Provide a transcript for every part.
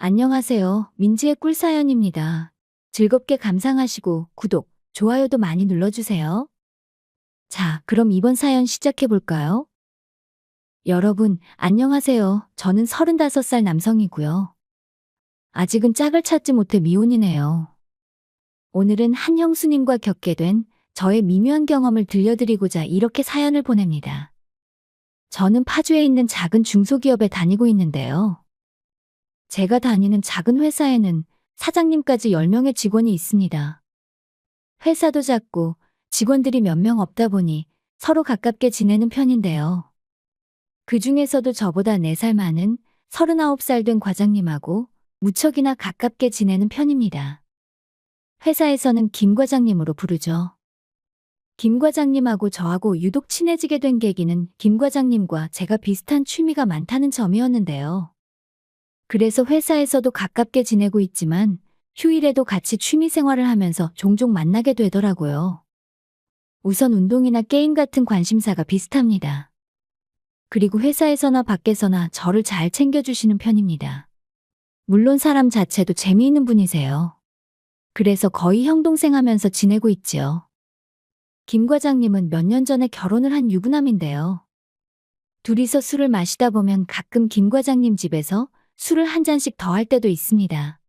안녕하세요. 민지의 꿀사연입니다. 즐겁게 감상하시고 구독, 좋아요도 많이 눌러주세요. 자, 그럼 이번 사연 시작해볼까요? 여러분, 안녕하세요. 저는 35살 남성이고요. 아직은 짝을 찾지 못해 미혼이네요. 오늘은 한 형수님과 겪게 된 저의 미묘한 경험을 들려드리고자 이렇게 사연을 보냅니다. 저는 파주에 있는 작은 중소기업에 다니고 있는데요. 제가 다니는 작은 회사에는 사장님까지 10명의 직원이 있습니다. 회사도 작고 직원들이 몇 명 없다 보니 서로 가깝게 지내는 편인데요. 그 중에서도 저보다 4살 많은 39살 된 과장님하고 무척이나 가깝게 지내는 편입니다. 회사에서는 김 과장님으로 부르죠. 김 과장님하고 저하고 유독 친해지게 된 계기는 김 과장님과 제가 비슷한 취미가 많다는 점이었는데요. 그래서 회사에서도 가깝게 지내고 있지만 휴일에도 같이 취미 생활을 하면서 종종 만나게 되더라고요. 우선 운동이나 게임 같은 관심사가 비슷합니다. 그리고 회사에서나 밖에서나 저를 잘 챙겨주시는 편입니다. 물론 사람 자체도 재미있는 분이세요. 그래서 거의 형 동생 하면서 지내고 있지요. 김 과장님은 몇 년 전에 결혼을 한 유부남인데요. 둘이서 술을 마시다 보면 가끔 김 과장님 집에서 술을 한 잔씩 더 할 때도 있습니다.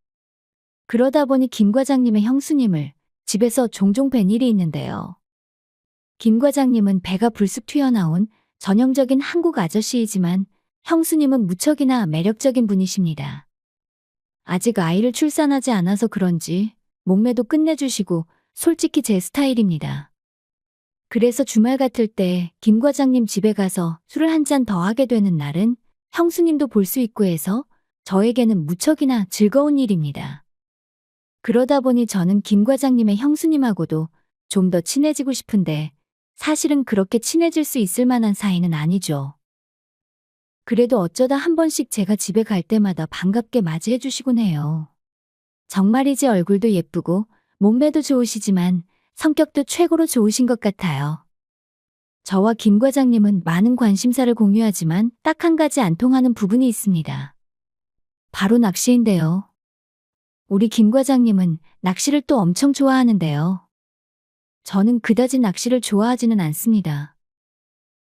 그러다 보니 김 과장님의 형수님을 집에서 종종 뵌 일이 있는데요. 김 과장님은 배가 불쑥 튀어나온 전형적인 한국 아저씨이지만 형수님은 무척이나 매력적인 분이십니다. 아직 아이를 출산하지 않아서 그런지 몸매도 끝내주시고 솔직히 제 스타일입니다. 그래서 주말 같을 때 김 과장님 집에 가서 술을 한 잔 더 하게 되는 날은 형수님도 볼 수 있고 해서 저에게는 무척이나 즐거운 일입니다. 그러다 보니 저는 김 과장님의 형수님하고도 좀 더 친해지고 싶은데 사실은 그렇게 친해질 수 있을 만한 사이는 아니죠. 그래도 어쩌다 한 번씩 제가 집에 갈 때마다 반갑게 맞이해 주시곤 해요. 정말이지 얼굴도 예쁘고 몸매도 좋으시지만 성격도 최고로 좋으신 것 같아요. 저와 김 과장님은 많은 관심사를 공유하지만 딱 한 가지 안 통하는 부분이 있습니다. 바로 낚시인데요. 우리 김 과장님은 낚시를 또 엄청 좋아하는데요. 저는 그다지 낚시를 좋아하지는 않습니다.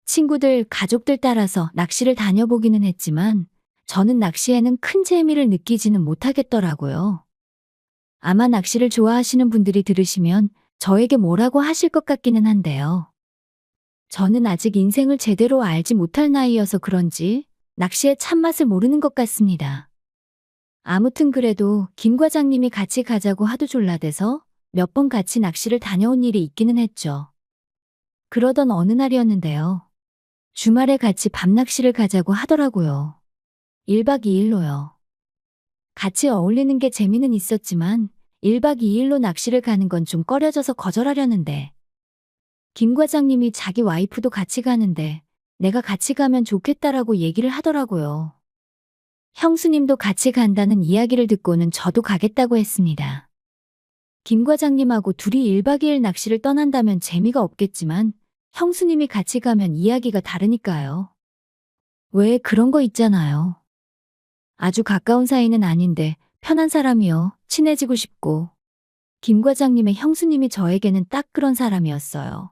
친구들, 가족들 따라서 낚시를 다녀보기는 했지만 저는 낚시에는 큰 재미를 느끼지는 못하겠더라고요. 아마 낚시를 좋아하시는 분들이 들으시면 저에게 뭐라고 하실 것 같기는 한데요. 저는 아직 인생을 제대로 알지 못할 나이여서 그런지 낚시의 참맛을 모르는 것 같습니다. 아무튼 그래도 김 과장님이 같이 가자고 하도 졸라대서 몇 번 같이 낚시를 다녀온 일이 있기는 했죠. 그러던 어느 날이었는데요. 주말에 같이 밤낚시를 가자고 하더라고요. 1박 2일로요. 같이 어울리는 게 재미는 있었지만 1박 2일로 낚시를 가는 건 좀 꺼려져서 거절하려는데 김 과장님이 자기 와이프도 같이 가는데 내가 같이 가면 좋겠다라고 얘기를 하더라고요. 형수님도 같이 간다는 이야기를 듣고는 저도 가겠다고 했습니다. 김 과장님하고 둘이 1박 2일 낚시를 떠난다면 재미가 없겠지만 형수님이 같이 가면 이야기가 다르니까요. 왜 그런 거 있잖아요. 아주 가까운 사이는 아닌데 편한 사람이요. 친해지고 싶고. 김 과장님의 형수님이 저에게는 딱 그런 사람이었어요.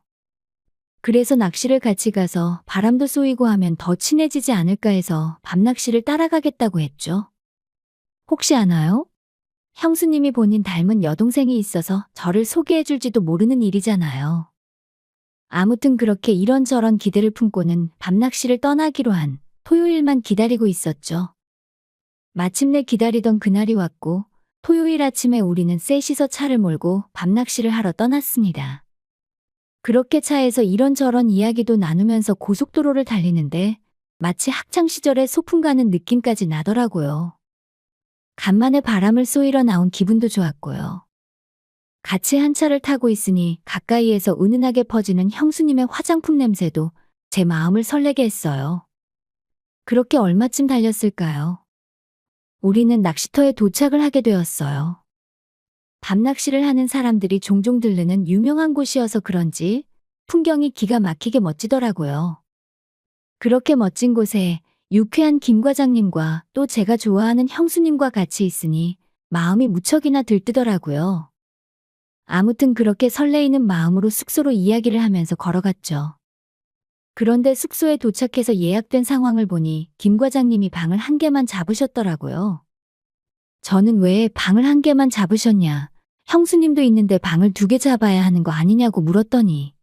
그래서 낚시를 같이 가서 바람도 쏘이고 하면 더 친해지지 않을까 해서 밤낚시를 따라가겠다고 했죠. 혹시 아나요? 형수님이 본인 닮은 여동생이 있어서 저를 소개해 줄지도 모르는 일이잖아요. 아무튼 그렇게 이런저런 기대를 품고는 밤낚시를 떠나기로 한 토요일만 기다리고 있었죠. 마침내 기다리던 그날이 왔고 토요일 아침에 우리는 셋이서 차를 몰고 밤낚시를 하러 떠났습니다. 그렇게 차에서 이런저런 이야기도 나누면서 고속도로를 달리는데 마치 학창시절의 소풍 가는 느낌까지 나더라고요. 간만에 바람을 쏘이러 나온 기분도 좋았고요. 같이 한 차를 타고 있으니 가까이에서 은은하게 퍼지는 형수님의 화장품 냄새도 제 마음을 설레게 했어요. 그렇게 얼마쯤 달렸을까요? 우리는 낚시터에 도착을 하게 되었어요. 밤낚시를 하는 사람들이 종종 들르는 유명한 곳이어서 그런지 풍경이 기가 막히게 멋지더라고요. 그렇게 멋진 곳에 유쾌한 김 과장님과 또 제가 좋아하는 형수님과 같이 있으니 마음이 무척이나 들뜨더라고요. 아무튼 그렇게 설레이는 마음으로 숙소로 이야기를 하면서 걸어갔죠. 그런데 숙소에 도착해서 예약된 상황을 보니 김 과장님이 방을 한 개만 잡으셨더라고요. 저는 왜 방을 한 개만 잡으셨냐, 형수님도 있는데 방을 두 개 잡아야 하는 거 아니냐고 물었더니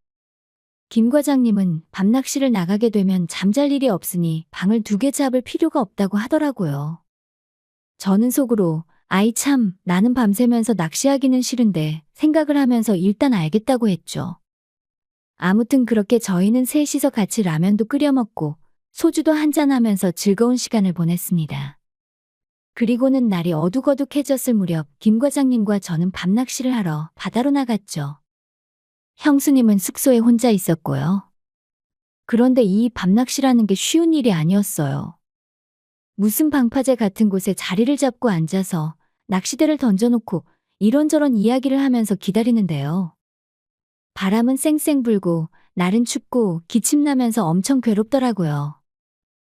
김 과장님은 밤낚시를 나가게 되면 잠잘 일이 없으니 방을 두 개 잡을 필요가 없다고 하더라고요. 저는 속으로 아이 참, 나는 밤새면서 낚시하기는 싫은데 생각을 하면서 일단 알겠다고 했죠. 아무튼 그렇게 저희는 셋이서 같이 라면도 끓여 먹고 소주도 한잔하면서 즐거운 시간을 보냈습니다. 그리고는 날이 어둑어둑해졌을 무렵 김 과장님과 저는 밤낚시를 하러 바다로 나갔죠. 형수님은 숙소에 혼자 있었고요. 그런데 이 밤낚시라는 게 쉬운 일이 아니었어요. 무슨 방파제 같은 곳에 자리를 잡고 앉아서 낚시대를 던져놓고 이런저런 이야기를 하면서 기다리는데요. 바람은 쌩쌩 불고 날은 춥고 기침나면서 엄청 괴롭더라고요.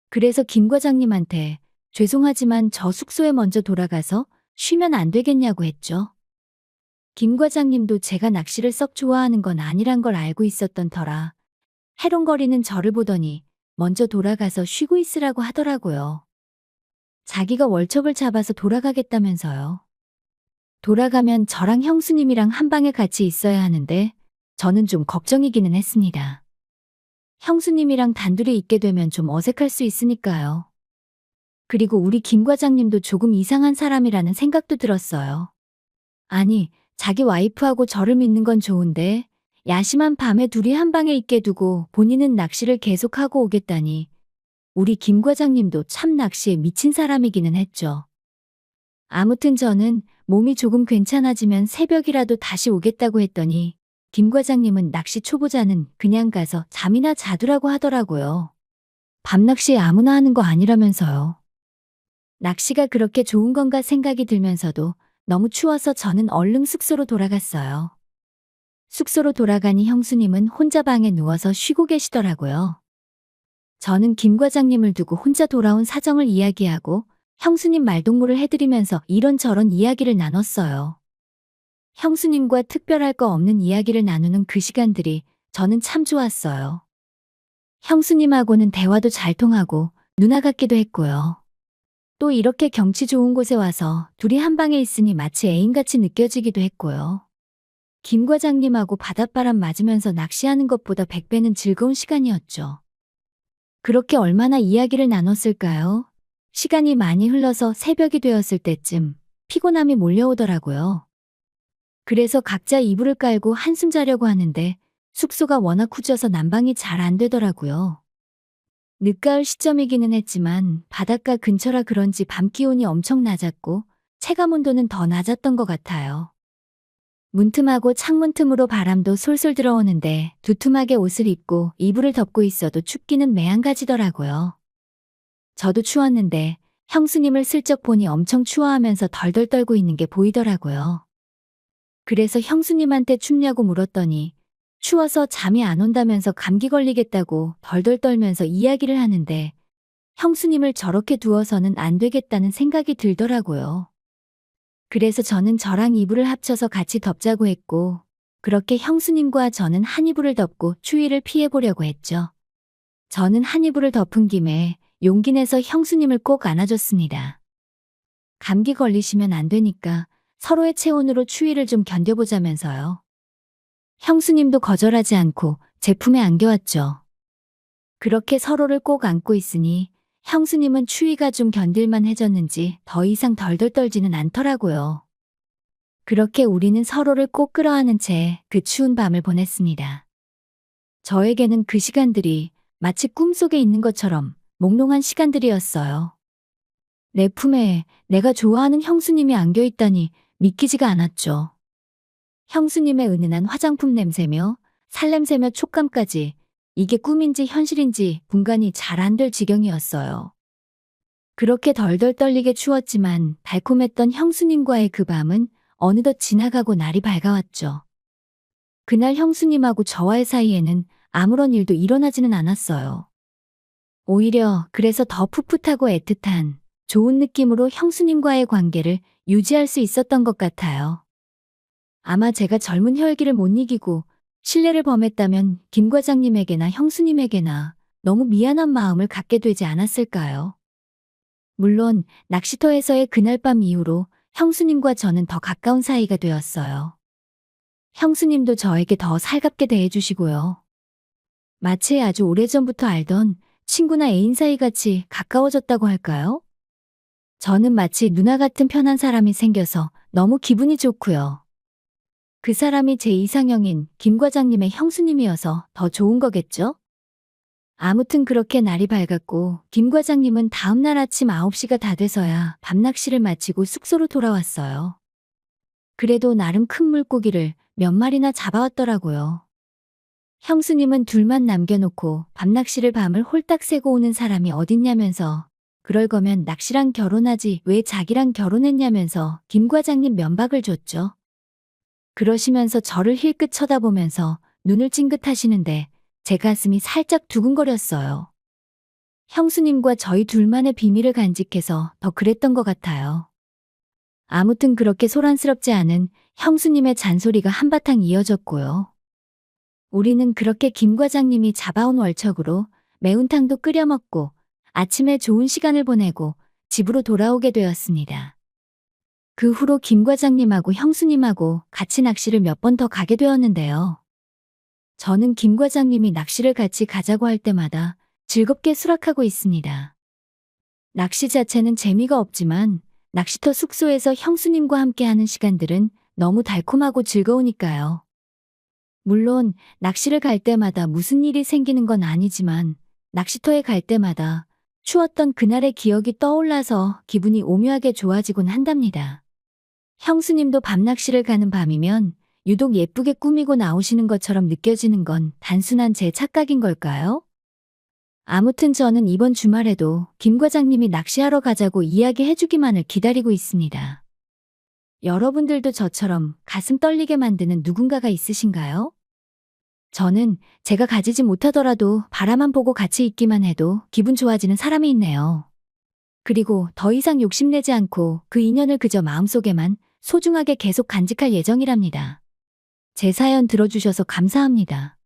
그래서 김 과장님한테 죄송하지만 저 숙소에 먼저 돌아가서 쉬면 안 되겠냐고 했죠. 김 과장님도 제가 낚시를 썩 좋아하는 건 아니란 걸 알고 있었던 터라 해롱거리는 저를 보더니 먼저 돌아가서 쉬고 있으라고 하더라고요. 자기가 월척을 잡아서 돌아가겠다면서요. 돌아가면 저랑 형수님이랑 한 방에 같이 있어야 하는데 저는 좀 걱정이기는 했습니다. 형수님이랑 단둘이 있게 되면 좀 어색할 수 있으니까요. 그리고 우리 김 과장님도 조금 이상한 사람이라는 생각도 들었어요. 아니, 자기 와이프하고 저를 믿는 건 좋은데 야심한 밤에 둘이 한 방에 있게 두고 본인은 낚시를 계속하고 오겠다니 우리 김 과장님도 참 낚시에 미친 사람이기는 했죠. 아무튼 저는 몸이 조금 괜찮아지면 새벽이라도 다시 오겠다고 했더니 김 과장님은 낚시 초보자는 그냥 가서 잠이나 자두라고 하더라고요. 밤낚시 아무나 하는 거 아니라면서요. 낚시가 그렇게 좋은 건가 생각이 들면서도 너무 추워서 저는 얼른 숙소로 돌아갔어요. 숙소로 돌아가니 형수님은 혼자 방에 누워서 쉬고 계시더라고요. 저는 김 과장님을 두고 혼자 돌아온 사정을 이야기하고 형수님 말동무를 해드리면서 이런저런 이야기를 나눴어요. 형수님과 특별할 거 없는 이야기를 나누는 그 시간들이 저는 참 좋았어요. 형수님하고는 대화도 잘 통하고 누나 같기도 했고요. 또 이렇게 경치 좋은 곳에 와서 둘이 한 방에 있으니 마치 애인같이 느껴지기도 했고요. 김 과장님하고 바닷바람 맞으면서 낚시하는 것보다 100배는 즐거운 시간이었죠. 그렇게 얼마나 이야기를 나눴을까요? 시간이 많이 흘러서 새벽이 되었을 때쯤 피곤함이 몰려오더라고요. 그래서 각자 이불을 깔고 한숨 자려고 하는데 숙소가 워낙 후져서 난방이 잘 안 되더라고요. 늦가을 시점이기는 했지만 바닷가 근처라 그런지 밤 기온이 엄청 낮았고 체감 온도는 더 낮았던 것 같아요. 문틈하고 창문 틈으로 바람도 솔솔 들어오는데 두툼하게 옷을 입고 이불을 덮고 있어도 춥기는 매한가지더라고요. 저도 추웠는데 형수님을 슬쩍 보니 엄청 추워하면서 덜덜 떨고 있는 게 보이더라고요. 그래서 형수님한테 춥냐고 물었더니 추워서 잠이 안 온다면서 감기 걸리겠다고 덜덜 떨면서 이야기를 하는데 형수님을 저렇게 두어서는 안 되겠다는 생각이 들더라고요. 그래서 저는 저랑 이불을 합쳐서 같이 덮자고 했고 그렇게 형수님과 저는 한 이불을 덮고 추위를 피해보려고 했죠. 저는 한 이불을 덮은 김에 용기 내서 형수님을 꼭 안아줬습니다. 감기 걸리시면 안 되니까 서로의 체온으로 추위를 좀 견뎌보자면서요. 형수님도 거절하지 않고 제 품에 안겨왔죠. 그렇게 서로를 꼭 안고 있으니 형수님은 추위가 좀 견딜만 해졌는지 더 이상 덜덜 떨지는 않더라고요. 그렇게 우리는 서로를 꼭 끌어안은 채 그 추운 밤을 보냈습니다. 저에게는 그 시간들이 마치 꿈속에 있는 것처럼 몽롱한 시간들이었어요. 내 품에 내가 좋아하는 형수님이 안겨있다니 믿기지가 않았죠. 형수님의 은은한 화장품 냄새며 살냄새며 촉감까지 이게 꿈인지 현실인지 분간이 잘 안 될 지경이었어요. 그렇게 덜덜 떨리게 추웠지만 달콤했던 형수님과의 그 밤은 어느덧 지나가고 날이 밝아왔죠. 그날 형수님하고 저와의 사이에는 아무런 일도 일어나지는 않았어요. 오히려 그래서 더 풋풋하고 애틋한 좋은 느낌으로 형수님과의 관계를 유지할 수 있었던 것 같아요. 아마 제가 젊은 혈기를 못 이기고 신뢰를 범했다면 김 과장님에게나 형수님에게나 너무 미안한 마음을 갖게 되지 않았을까요? 물론 낚시터에서의 그날 밤 이후로 형수님과 저는 더 가까운 사이가 되었어요. 형수님도 저에게 더 살갑게 대해주시고요. 마치 아주 오래전부터 알던 친구나 애인 사이 같이 가까워졌다고 할까요? 저는 마치 누나 같은 편한 사람이 생겨서 너무 기분이 좋고요. 그 사람이 제 이상형인 김 과장님의 형수님이어서 더 좋은 거겠죠? 아무튼 그렇게 날이 밝았고 김 과장님은 다음날 아침 9시가 다 돼서야 밤낚시를 마치고 숙소로 돌아왔어요. 그래도 나름 큰 물고기를 몇 마리나 잡아왔더라고요. 형수님은 둘만 남겨놓고 밤낚시를 밤을 홀딱 새고 오는 사람이 어딨냐면서 그럴 거면 낚시랑 결혼하지 왜 자기랑 결혼했냐면서 김 과장님 면박을 줬죠. 그러시면서 저를 힐끗 쳐다보면서 눈을 찡긋하시는데 제 가슴이 살짝 두근거렸어요. 형수님과 저희 둘만의 비밀을 간직해서 더 그랬던 것 같아요. 아무튼 그렇게 소란스럽지 않은 형수님의 잔소리가 한바탕 이어졌고요. 우리는 그렇게 김 과장님이 잡아온 월척으로 매운탕도 끓여 먹고 아침에 좋은 시간을 보내고 집으로 돌아오게 되었습니다. 그 후로 김 과장님하고 형수님하고 같이 낚시를 몇 번 더 가게 되었는데요. 저는 김 과장님이 낚시를 같이 가자고 할 때마다 즐겁게 수락하고 있습니다. 낚시 자체는 재미가 없지만 낚시터 숙소에서 형수님과 함께하는 시간들은 너무 달콤하고 즐거우니까요. 물론 낚시를 갈 때마다 무슨 일이 생기는 건 아니지만 낚시터에 갈 때마다 추웠던 그날의 기억이 떠올라서 기분이 오묘하게 좋아지곤 한답니다. 형수님도 밤낚시를 가는 밤이면 유독 예쁘게 꾸미고 나오시는 것처럼 느껴지는 건 단순한 제 착각인 걸까요? 아무튼 저는 이번 주말에도 김 과장님이 낚시하러 가자고 이야기해주기만을 기다리고 있습니다. 여러분들도 저처럼 가슴 떨리게 만드는 누군가가 있으신가요? 저는 제가 가지지 못하더라도 바라만 보고 같이 있기만 해도 기분 좋아지는 사람이 있네요. 그리고 더 이상 욕심내지 않고 그 인연을 그저 마음속에만 소중하게 계속 간직할 예정이랍니다. 제 사연 들어주셔서 감사합니다.